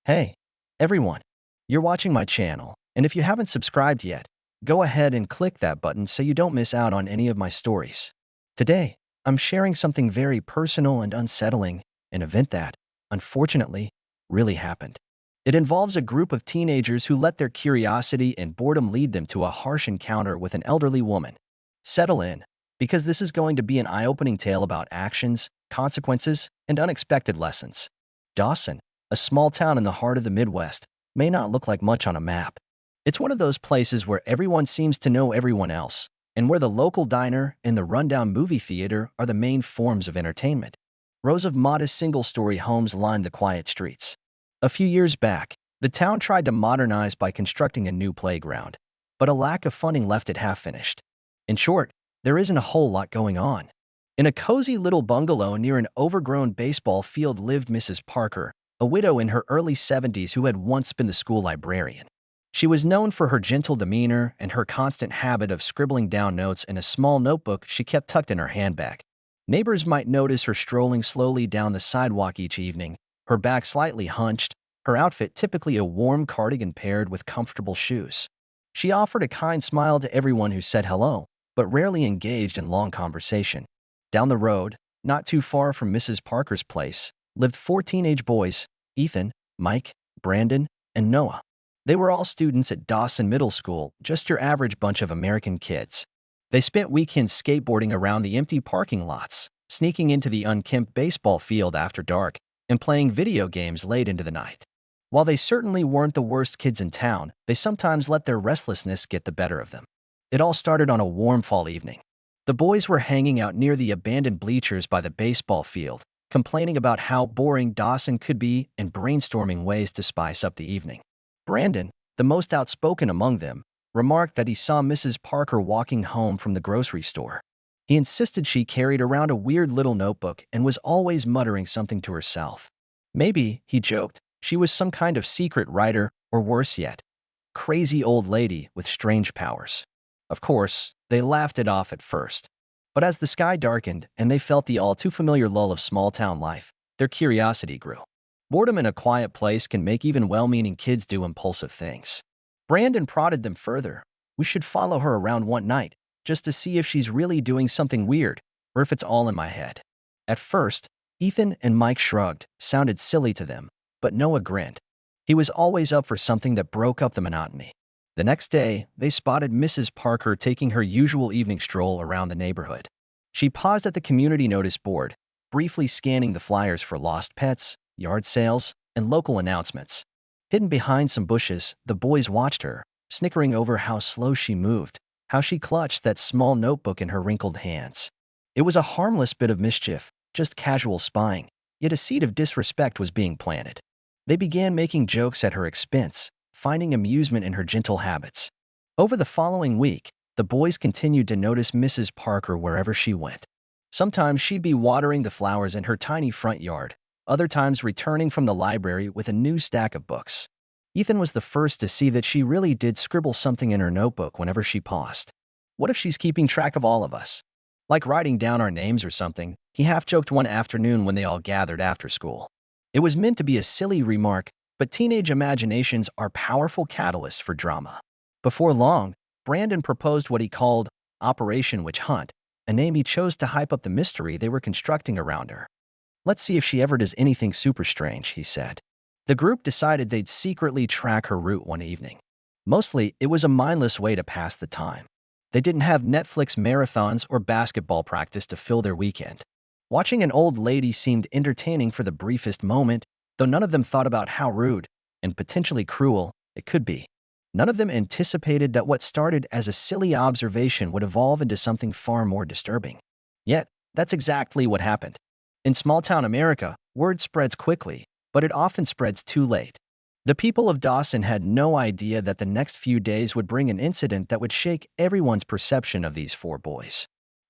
Hey, everyone, you're watching my channel, and if you haven't subscribed yet, go ahead and click that button so you don't miss out on any of my stories. Today, I'm sharing something very personal and unsettling, an event that, unfortunately, really happened. It involves a group of teenagers who let their curiosity and boredom lead them to a harsh encounter with an elderly woman. Settle in, because this is going to be an eye-opening tale about actions, consequences, and unexpected lessons. Dawson, a small town in the heart of the Midwest, may not look like much on a map. It's one of those places where everyone seems to know everyone else, and where the local diner and the rundown movie theater are the main forms of entertainment. Rows of modest single-story homes line the quiet streets. A few years back, the town tried to modernize by constructing a new playground, but a lack of funding left it half-finished. In short, there isn't a whole lot going on. In a cozy little bungalow near an overgrown baseball field lived Mrs. Parker, a widow in her early 70s who had once been the school librarian. She was known for her gentle demeanor and her constant habit of scribbling down notes in a small notebook she kept tucked in her handbag. Neighbors might notice her strolling slowly down the sidewalk each evening, her back slightly hunched, her outfit typically a warm cardigan paired with comfortable shoes. She offered a kind smile to everyone who said hello, but rarely engaged in long conversation. Down the road, not too far from Mrs. Parker's place, lived 4 teenage boys, Ethan, Mike, Brandon, and Noah. They were all students at Dawson Middle School, just your average bunch of American kids. They spent weekends skateboarding around the empty parking lots, sneaking into the unkempt baseball field after dark, and playing video games late into the night. While they certainly weren't the worst kids in town, they sometimes let their restlessness get the better of them. It all started on a warm fall evening. The boys were hanging out near the abandoned bleachers by the baseball field, complaining about how boring Dawson could be and brainstorming ways to spice up the evening. Brandon, the most outspoken among them, remarked that he saw Mrs. Parker walking home from the grocery store. He insisted she carried around a weird little notebook and was always muttering something to herself. Maybe, he joked, she was some kind of secret writer, or worse yet, crazy old lady with strange powers. Of course, they laughed it off at first. But as the sky darkened and they felt the all-too-familiar lull of small-town life, their curiosity grew. Boredom in a quiet place can make even well-meaning kids do impulsive things. Brandon prodded them further. We should follow her around one night, just to see if she's really doing something weird, or if it's all in my head. At first, Ethan and Mike shrugged, sounded silly to them, but Noah grinned. He was always up for something that broke up the monotony. The next day, they spotted Mrs. Parker taking her usual evening stroll around the neighborhood. She paused at the community notice board, briefly scanning the flyers for lost pets, yard sales, and local announcements. Hidden behind some bushes, the boys watched her, snickering over how slow she moved, how she clutched that small notebook in her wrinkled hands. It was a harmless bit of mischief, just casual spying, yet a seed of disrespect was being planted. They began making jokes at her expense, finding amusement in her gentle habits. Over the following week, the boys continued to notice Mrs. Parker wherever she went. Sometimes she'd be watering the flowers in her tiny front yard, other times returning from the library with a new stack of books. Ethan was the first to see that she really did scribble something in her notebook whenever she paused. What if she's keeping track of all of us? Like writing down our names or something, he half-joked one afternoon when they all gathered after school. It was meant to be a silly remark, but teenage imaginations are powerful catalysts for drama. Before long, Brandon proposed what he called Operation Witch Hunt, a name he chose to hype up the mystery they were constructing around her. Let's see if she ever does anything super strange, he said. The group decided they'd secretly track her route one evening. Mostly, it was a mindless way to pass the time. They didn't have Netflix marathons or basketball practice to fill their weekend. Watching an old lady seemed entertaining for the briefest moment, though none of them thought about how rude, and potentially cruel, it could be. None of them anticipated that what started as a silly observation would evolve into something far more disturbing. Yet, that's exactly what happened. In small-town America, word spreads quickly, but it often spreads too late. The people of Dawson had no idea that the next few days would bring an incident that would shake everyone's perception of these 4 boys.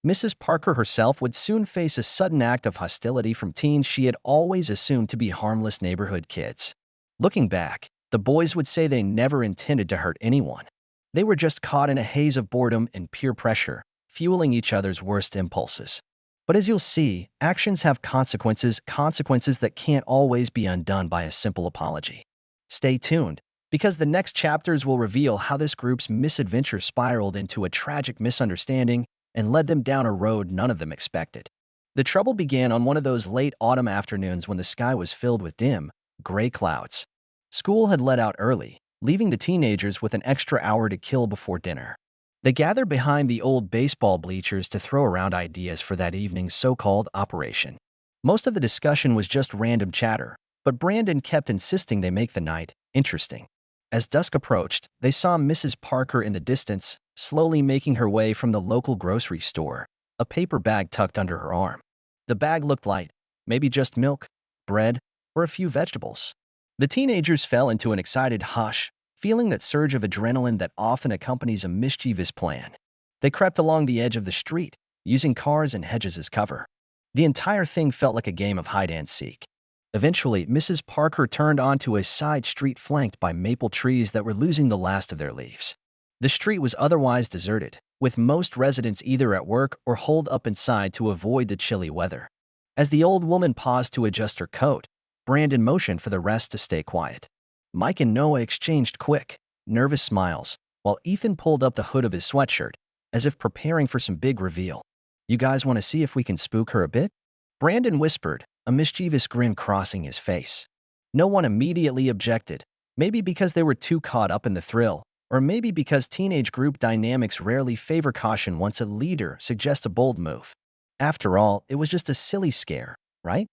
Mrs. Parker herself would soon face a sudden act of hostility from teens she had always assumed to be harmless neighborhood kids. Looking back, the boys would say they never intended to hurt anyone. They were just caught in a haze of boredom and peer pressure, fueling each other's worst impulses. But as you'll see, actions have consequences that can't always be undone by a simple apology. Stay tuned, because the next chapters will reveal how this group's misadventure spiraled into a tragic misunderstanding and led them down a road none of them expected. The trouble began on one of those late autumn afternoons when the sky was filled with dim, gray clouds. School had let out early, leaving the teenagers with an extra hour to kill before dinner. They gathered behind the old baseball bleachers to throw around ideas for that evening's so-called operation. Most of the discussion was just random chatter, but Brandon kept insisting they make the night interesting. As dusk approached, they saw Mrs. Parker in the distance, slowly making her way from the local grocery store, a paper bag tucked under her arm. The bag looked light, maybe just milk, bread, or a few vegetables. The teenagers fell into an excited hush, feeling that surge of adrenaline that often accompanies a mischievous plan. They crept along the edge of the street, using cars and hedges as cover. The entire thing felt like a game of hide-and-seek. Eventually, Mrs. Parker turned onto a side street flanked by maple trees that were losing the last of their leaves. The street was otherwise deserted, with most residents either at work or holed up inside to avoid the chilly weather. As the old woman paused to adjust her coat, Brandon motioned for the rest to stay quiet. Mike and Noah exchanged quick, nervous smiles, while Ethan pulled up the hood of his sweatshirt, as if preparing for some big reveal. "You guys want to see if we can spook her a bit?" Brandon whispered, a mischievous grin crossing his face. No one immediately objected, maybe because they were too caught up in the thrill, or maybe because teenage group dynamics rarely favor caution once a leader suggests a bold move. After all, it was just a silly scare, right?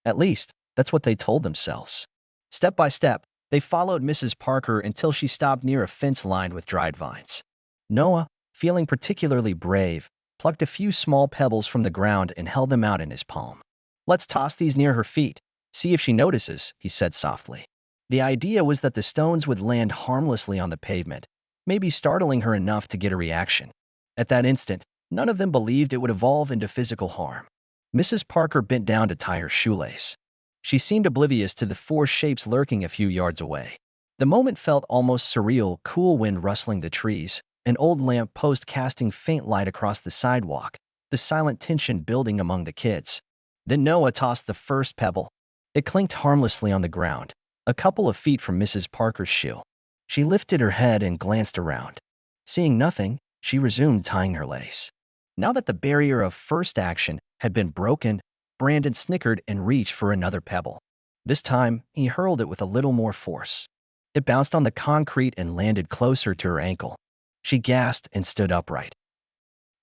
At least, that's what they told themselves. Step by step, they followed Mrs. Parker until she stopped near a fence lined with dried vines. Noah, feeling particularly brave, plucked a few small pebbles from the ground and held them out in his palm. "Let's toss these near her feet, see if she notices," he said softly. The idea was that the stones would land harmlessly on the pavement, maybe startling her enough to get a reaction. At that instant, none of them believed it would evolve into physical harm. Mrs. Parker bent down to tie her shoelace. She seemed oblivious to the four shapes lurking a few yards away. The moment felt almost surreal, cool wind rustling the trees, an old lamp post casting faint light across the sidewalk, the silent tension building among the kids. Then Noah tossed the first pebble. It clinked harmlessly on the ground, a couple of feet from Mrs. Parker's shoe. She lifted her head and glanced around. Seeing nothing, she resumed tying her lace. Now that the barrier of first action had been broken, Brandon snickered and reached for another pebble. This time, he hurled it with a little more force. It bounced on the concrete and landed closer to her ankle. She gasped and stood upright,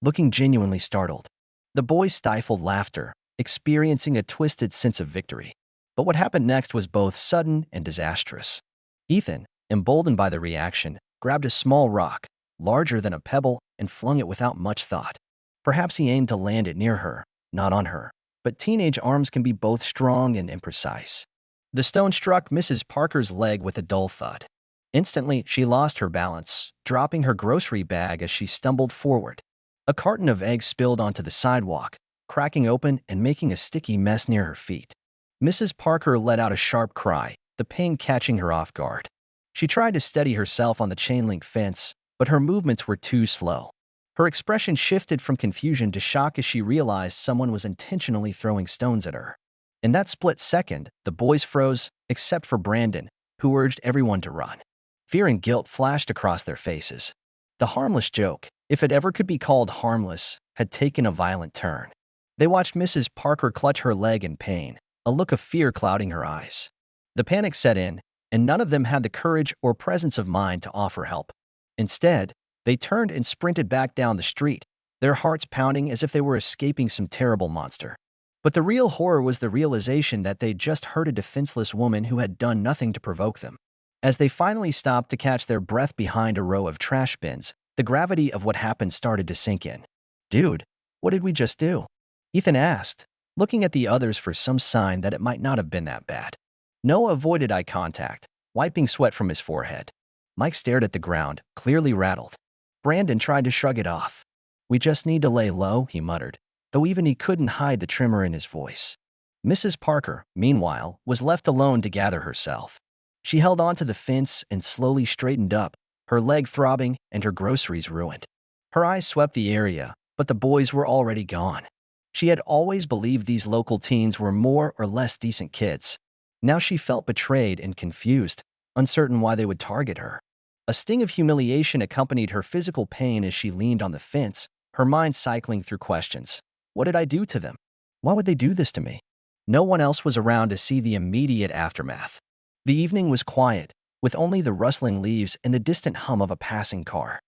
looking genuinely startled. The boys stifled laughter, experiencing a twisted sense of victory. But what happened next was both sudden and disastrous. Ethan, emboldened by the reaction, grabbed a small rock, larger than a pebble, and flung it without much thought. Perhaps he aimed to land it near her, not on her, but teenage arms can be both strong and imprecise. The stone struck Mrs. Parker's leg with a dull thud. Instantly, she lost her balance, dropping her grocery bag as she stumbled forward. A carton of eggs spilled onto the sidewalk, cracking open and making a sticky mess near her feet. Mrs. Parker let out a sharp cry, the pain catching her off guard. She tried to steady herself on the chain-link fence, but her movements were too slow. Her expression shifted from confusion to shock as she realized someone was intentionally throwing stones at her. In that split second, the boys froze, except for Brandon, who urged everyone to run. Fear and guilt flashed across their faces. The harmless joke, if it ever could be called harmless, had taken a violent turn. They watched Mrs. Parker clutch her leg in pain, a look of fear clouding her eyes. The panic set in, and none of them had the courage or presence of mind to offer help. Instead, they turned and sprinted back down the street, their hearts pounding as if they were escaping some terrible monster. But the real horror was the realization that they'd just hurt a defenseless woman who had done nothing to provoke them. As they finally stopped to catch their breath behind a row of trash bins, the gravity of what happened started to sink in. "Dude, what did we just do?" Ethan asked, looking at the others for some sign that it might not have been that bad. Noah avoided eye contact, wiping sweat from his forehead. Mike stared at the ground, clearly rattled. Brandon tried to shrug it off. "We just need to lay low," he muttered, though even he couldn't hide the tremor in his voice. Mrs. Parker, meanwhile, was left alone to gather herself. She held onto the fence and slowly straightened up, her leg throbbing and her groceries ruined. Her eyes swept the area, but the boys were already gone. She had always believed these local teens were more or less decent kids. Now she felt betrayed and confused, uncertain why they would target her. A sting of humiliation accompanied her physical pain as she leaned on the fence, her mind cycling through questions. What did I do to them? Why would they do this to me? No one else was around to see the immediate aftermath. The evening was quiet, with only the rustling leaves and the distant hum of a passing car.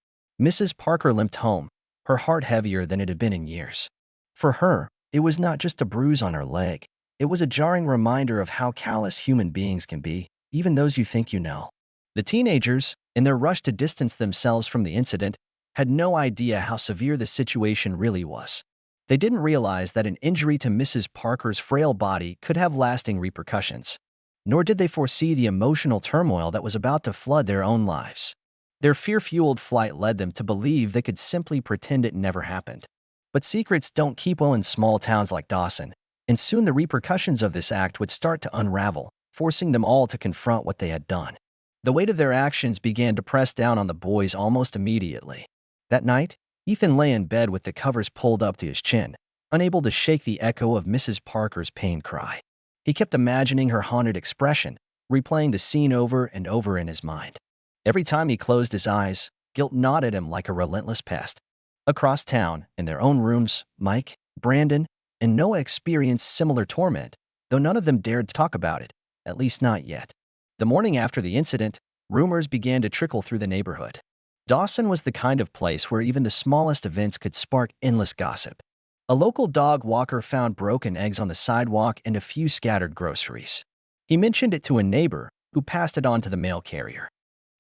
Mrs. Parker limped home, her heart heavier than it had been in years. For her, it was not just a bruise on her leg. It was a jarring reminder of how callous human beings can be, even those you think you know. The teenagers, in their rush to distance themselves from the incident, had no idea how severe the situation really was. They didn't realize that an injury to Mrs. Parker's frail body could have lasting repercussions. Nor did they foresee the emotional turmoil that was about to flood their own lives. Their fear-fueled flight led them to believe they could simply pretend it never happened. But secrets don't keep well in small towns like Dawson, and soon the repercussions of this act would start to unravel, forcing them all to confront what they had done. The weight of their actions began to press down on the boys almost immediately. That night, Ethan lay in bed with the covers pulled up to his chin, unable to shake the echo of Mrs. Parker's pain cry. He kept imagining her haunted expression, replaying the scene over and over in his mind. Every time he closed his eyes, guilt gnawed at him like a relentless pest. Across town, in their own rooms, Mike, Brandon, and Noah experienced similar torment, though none of them dared to talk about it, at least not yet. The morning after the incident, rumors began to trickle through the neighborhood. Dawson was the kind of place where even the smallest events could spark endless gossip. A local dog walker found broken eggs on the sidewalk and a few scattered groceries. He mentioned it to a neighbor, who passed it on to the mail carrier.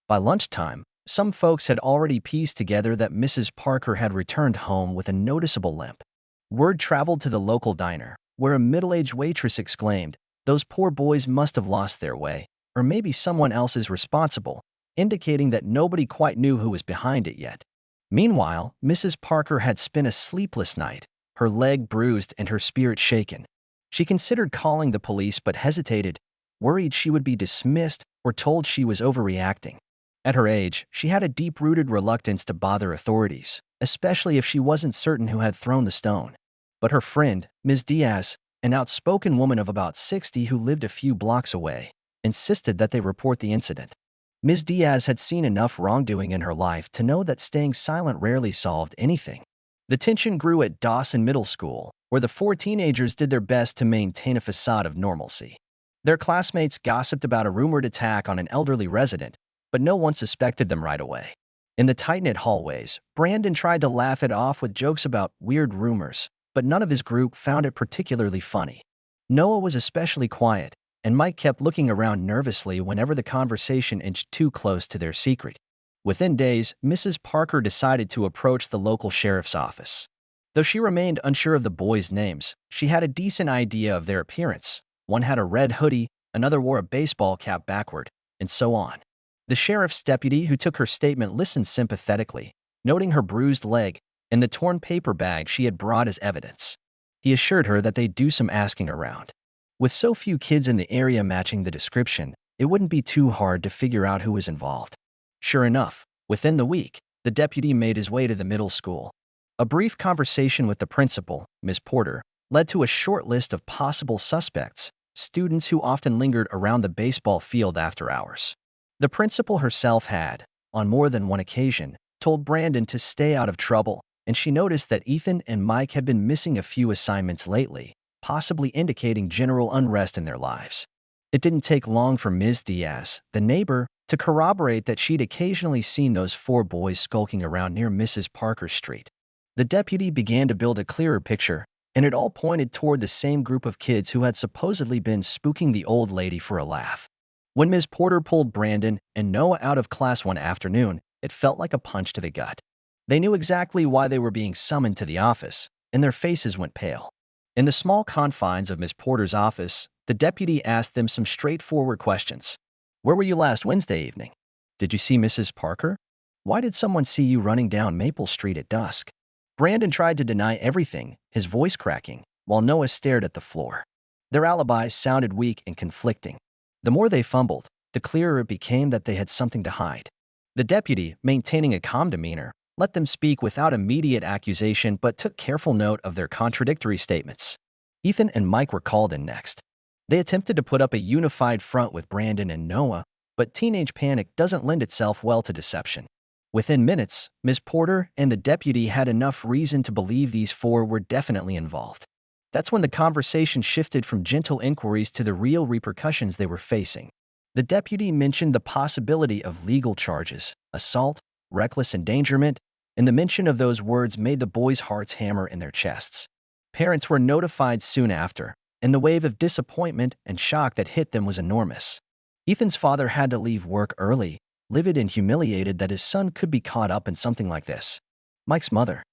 By lunchtime, some folks had already pieced together that Mrs. Parker had returned home with a noticeable limp. Word traveled to the local diner, where a middle-aged waitress exclaimed, "Those poor boys must have lost their way, or maybe someone else is responsible," indicating that nobody quite knew who was behind it yet. Meanwhile, Mrs. Parker had spent a sleepless night, her leg bruised and her spirit shaken. She considered calling the police but hesitated, worried she would be dismissed or told she was overreacting. At her age, she had a deep-rooted reluctance to bother authorities, especially if she wasn't certain who had thrown the stone. But her friend, Ms. Diaz, an outspoken woman of about 60 who lived a few blocks away, insisted that they report the incident. Ms. Diaz had seen enough wrongdoing in her life to know that staying silent rarely solved anything. The tension grew at Dawson Middle School, where the four teenagers did their best to maintain a facade of normalcy. Their classmates gossiped about a rumored attack on an elderly resident, but no one suspected them right away. In the tight-knit hallways, Brandon tried to laugh it off with jokes about weird rumors, but none of his group found it particularly funny. Noah was especially quiet, and Mike kept looking around nervously whenever the conversation inched too close to their secret. Within days, Mrs. Parker decided to approach the local sheriff's office. Though she remained unsure of the boys' names, she had a decent idea of their appearance. One had a red hoodie, another wore a baseball cap backward, and so on. The sheriff's deputy who took her statement listened sympathetically, noting her bruised leg and the torn paper bag she had brought as evidence. He assured her that they'd do some asking around. With so few kids in the area matching the description, it wouldn't be too hard to figure out who was involved. Sure enough, within the week, the deputy made his way to the middle school. A brief conversation with the principal, Ms. Porter, led to a short list of possible suspects, students who often lingered around the baseball field after hours. The principal herself had, on more than one occasion, told Brandon to stay out of trouble, and she noticed that Ethan and Mike had been missing a few assignments lately, possibly indicating general unrest in their lives. It didn't take long for Ms. Diaz, the neighbor, to corroborate that she'd occasionally seen those four boys skulking around near Mrs. Parker Street. The deputy began to build a clearer picture, and it all pointed toward the same group of kids who had supposedly been spooking the old lady for a laugh. When Ms. Porter pulled Brandon and Noah out of class one afternoon, it felt like a punch to the gut. They knew exactly why they were being summoned to the office, and their faces went pale. In the small confines of Ms. Porter's office, the deputy asked them some straightforward questions. Where were you last Wednesday evening? Did you see Mrs. Parker? Why did someone see you running down Maple Street at dusk? Brandon tried to deny everything, his voice cracking, while Noah stared at the floor. Their alibis sounded weak and conflicting. The more they fumbled, the clearer it became that they had something to hide. The deputy, maintaining a calm demeanor, let them speak without immediate accusation but took careful note of their contradictory statements. Ethan and Mike were called in next. They attempted to put up a unified front with Brandon and Noah, But teenage panic doesn't lend itself well to deception. Within minutes, Ms. Porter and the deputy had enough reason to believe these four were definitely involved. That's when the conversation shifted from gentle inquiries to the real repercussions they were facing. The deputy mentioned the possibility of legal charges, assault, reckless endangerment, and the mention of those words made the boys' hearts hammer in their chests. Parents were notified soon after, and the wave of disappointment and shock that hit them was enormous. Ethan's father had to leave work early, livid and humiliated that his son could be caught up in something like this. Mike's mother,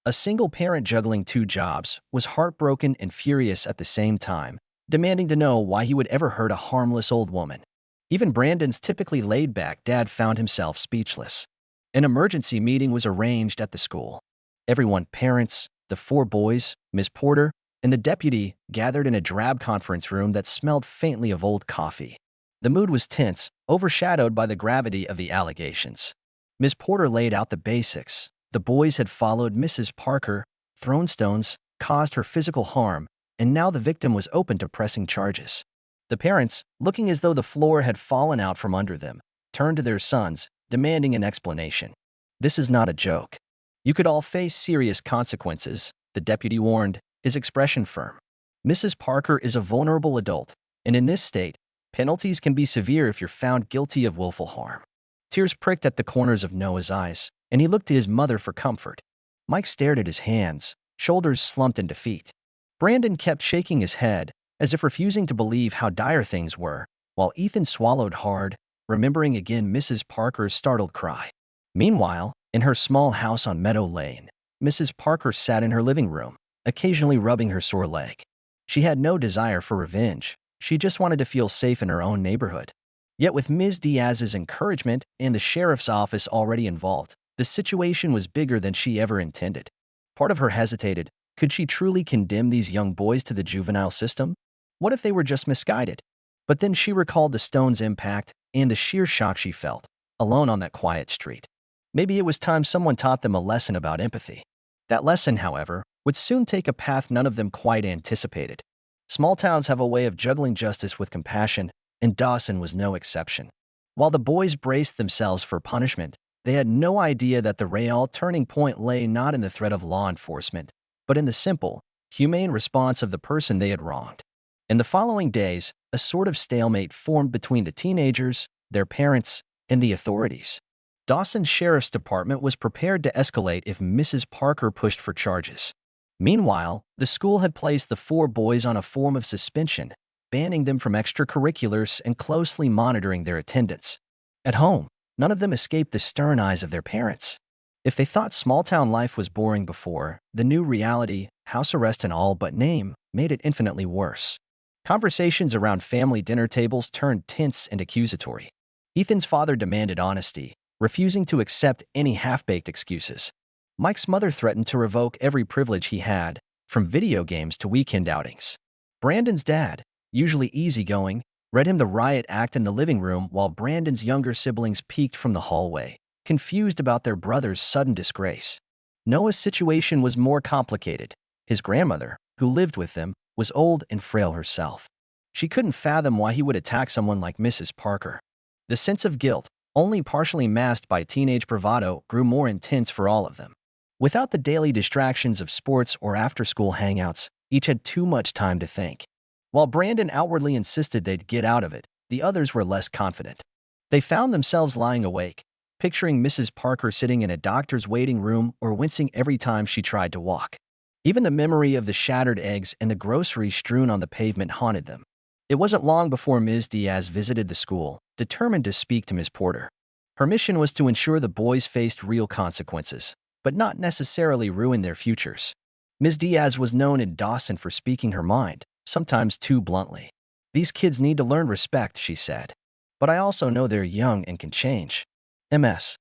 a single parent juggling two jobs, was heartbroken and furious at the same time, demanding to know why he would ever hurt a harmless old woman. Even Brandon's typically laid-back dad found himself speechless. An emergency meeting was arranged at the school. Everyone, parents, the four boys, Ms. Porter, and the deputy, gathered in a drab conference room that smelled faintly of old coffee. The mood was tense, overshadowed by the gravity of the allegations. Ms. Porter laid out the basics. The boys had followed Mrs. Parker, thrown stones, caused her physical harm, and now the victim was open to pressing charges. The parents, looking as though the floor had fallen out from under them, turned to their sons, demanding an explanation. "This is not a joke. You could all face serious consequences," the deputy warned, his expression firm. "Mrs. Parker is a vulnerable adult, and in this state, penalties can be severe if you're found guilty of willful harm." Tears pricked at the corners of Noah's eyes, and he looked to his mother for comfort. Mike stared at his hands, shoulders slumped in defeat. Brandon kept shaking his head, as if refusing to believe how dire things were, while Ethan swallowed hard, remembering again Mrs. Parker's startled cry. Meanwhile, in her small house on Meadow Lane, Mrs. Parker sat in her living room, occasionally rubbing her sore leg. She had no desire for revenge. She just wanted to feel safe in her own neighborhood. Yet with Ms. Diaz's encouragement and the sheriff's office already involved, the situation was bigger than she ever intended. Part of her hesitated. Could she truly condemn these young boys to the juvenile system? What if they were just misguided? But then she recalled the stone's impact and the sheer shock she felt, alone on that quiet street. Maybe it was time someone taught them a lesson about empathy. That lesson, however, would soon take a path none of them quite anticipated. Small towns have a way of juggling justice with compassion, and Dawson was no exception. While the boys braced themselves for punishment, they had no idea that the real turning point lay not in the threat of law enforcement, but in the simple, humane response of the person they had wronged. In the following days, a sort of stalemate formed between the teenagers, their parents, and the authorities. Dawson's Sheriff's Department was prepared to escalate if Mrs. Parker pushed for charges. Meanwhile, the school had placed the four boys on a form of suspension, banning them from extracurriculars and closely monitoring their attendance. At home, none of them escaped the stern eyes of their parents. If they thought small-town life was boring before, the new reality, house arrest and all but name, made it infinitely worse. Conversations around family dinner tables turned tense and accusatory. Ethan's father demanded honesty, refusing to accept any half-baked excuses. Mike's mother threatened to revoke every privilege he had, from video games to weekend outings. Brandon's dad, usually easygoing, read him the riot act in the living room while Brandon's younger siblings peeked from the hallway, confused about their brother's sudden disgrace. Noah's situation was more complicated. His grandmother, who lived with them, was old and frail herself. She couldn't fathom why he would attack someone like Mrs. Parker. The sense of guilt, only partially masked by teenage bravado, grew more intense for all of them. Without the daily distractions of sports or after-school hangouts, each had too much time to think. While Brandon outwardly insisted they'd get out of it, the others were less confident. They found themselves lying awake, picturing Mrs. Parker sitting in a doctor's waiting room or wincing every time she tried to walk. Even the memory of the shattered eggs and the groceries strewn on the pavement haunted them. It wasn't long before Ms. Diaz visited the school, determined to speak to Ms. Porter. Her mission was to ensure the boys faced real consequences, but not necessarily ruin their futures. Ms. Diaz was known in Dawson for speaking her mind, sometimes too bluntly. "These kids need to learn respect," she said. "But I also know they're young and can change." Ms.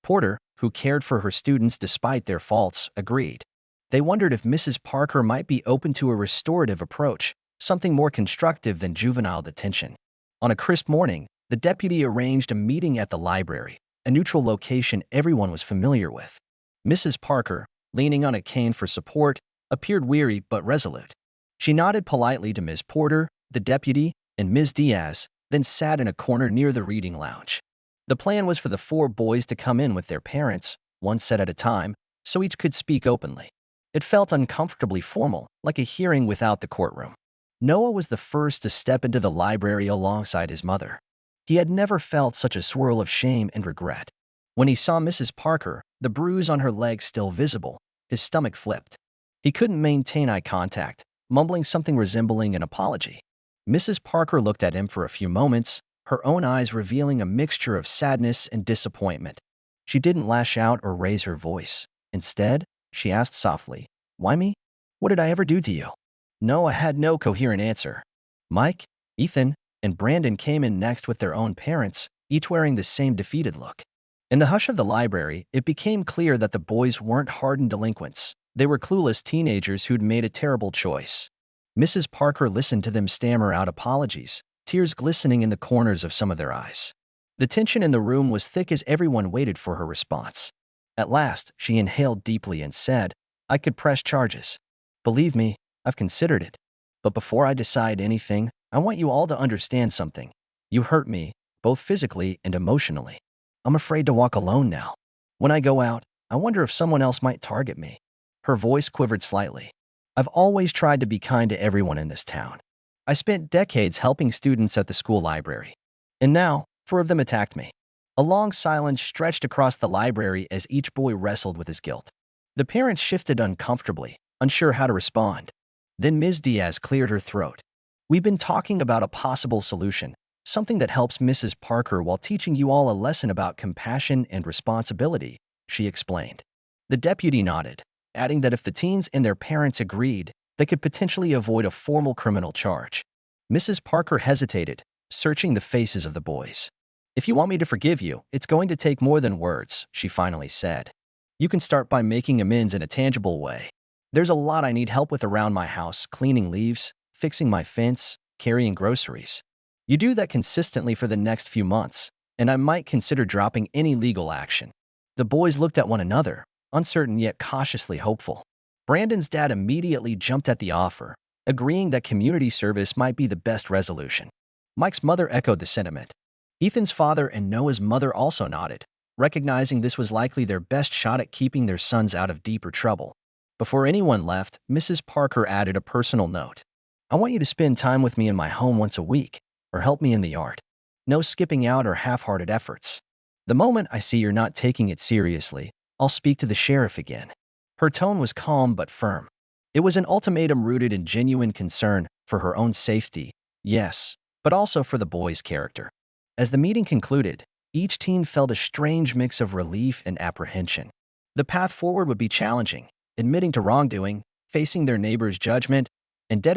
Porter, who cared for her students despite their faults, agreed. They wondered if Mrs. Parker might be open to a restorative approach, something more constructive than juvenile detention. On a crisp morning, the deputy arranged a meeting at the library, a neutral location everyone was familiar with. Mrs. Parker, leaning on a cane for support, appeared weary but resolute. She nodded politely to Ms. Porter, the deputy, and Ms. Diaz, then sat in a corner near the reading lounge. The plan was for the four boys to come in with their parents, one set at a time, so each could speak openly. It felt uncomfortably formal, like a hearing without the courtroom. Noah was the first to step into the library alongside his mother. He had never felt such a swirl of shame and regret. When he saw Mrs. Parker, the bruise on her leg still visible, his stomach flipped. He couldn't maintain eye contact, mumbling something resembling an apology. Mrs. Parker looked at him for a few moments, her own eyes revealing a mixture of sadness and disappointment. She didn't lash out or raise her voice. Instead, she asked softly, "Why me? What did I ever do to you?" Noah had no coherent answer. Mike, Ethan, and Brandon came in next with their own parents, each wearing the same defeated look. In the hush of the library, it became clear that the boys weren't hardened delinquents. They were clueless teenagers who'd made a terrible choice. Mrs. Parker listened to them stammer out apologies, tears glistening in the corners of some of their eyes. The tension in the room was thick as everyone waited for her response. At last, she inhaled deeply and said, "I could press charges. Believe me, I've considered it. But before I decide anything, I want you all to understand something. You hurt me, both physically and emotionally. I'm afraid to walk alone now. When I go out, I wonder if someone else might target me." Her voice quivered slightly. "I've always tried to be kind to everyone in this town. I spent decades helping students at the school library. And now, 4 of them attacked me." A long silence stretched across the library as each boy wrestled with his guilt. The parents shifted uncomfortably, unsure how to respond. Then Ms. Diaz cleared her throat. "We've been talking about a possible solution, something that helps Mrs. Parker while teaching you all a lesson about compassion and responsibility," she explained. The deputy nodded, adding that if the teens and their parents agreed, they could potentially avoid a formal criminal charge. Mrs. Parker hesitated, searching the faces of the boys. "If you want me to forgive you, it's going to take more than words," she finally said. "You can start by making amends in a tangible way. There's a lot I need help with around my house, cleaning leaves, fixing my fence, carrying groceries. You do that consistently for the next few months, and I might consider dropping any legal action." The boys looked at one another, uncertain yet cautiously hopeful. Brandon's dad immediately jumped at the offer, agreeing that community service might be the best resolution. Mike's mother echoed the sentiment. Ethan's father and Noah's mother also nodded, recognizing this was likely their best shot at keeping their sons out of deeper trouble. Before anyone left, Mrs. Parker added a personal note. "I want you to spend time with me in my home once a week, or help me in the yard. No skipping out or half-hearted efforts. The moment I see you're not taking it seriously, I'll speak to the sheriff again." Her tone was calm but firm. It was an ultimatum rooted in genuine concern for her own safety, yes, but also for the boys' character. As the meeting concluded, each teen felt a strange mix of relief and apprehension. The path forward would be challenging, admitting to wrongdoing, facing their neighbor's judgment, and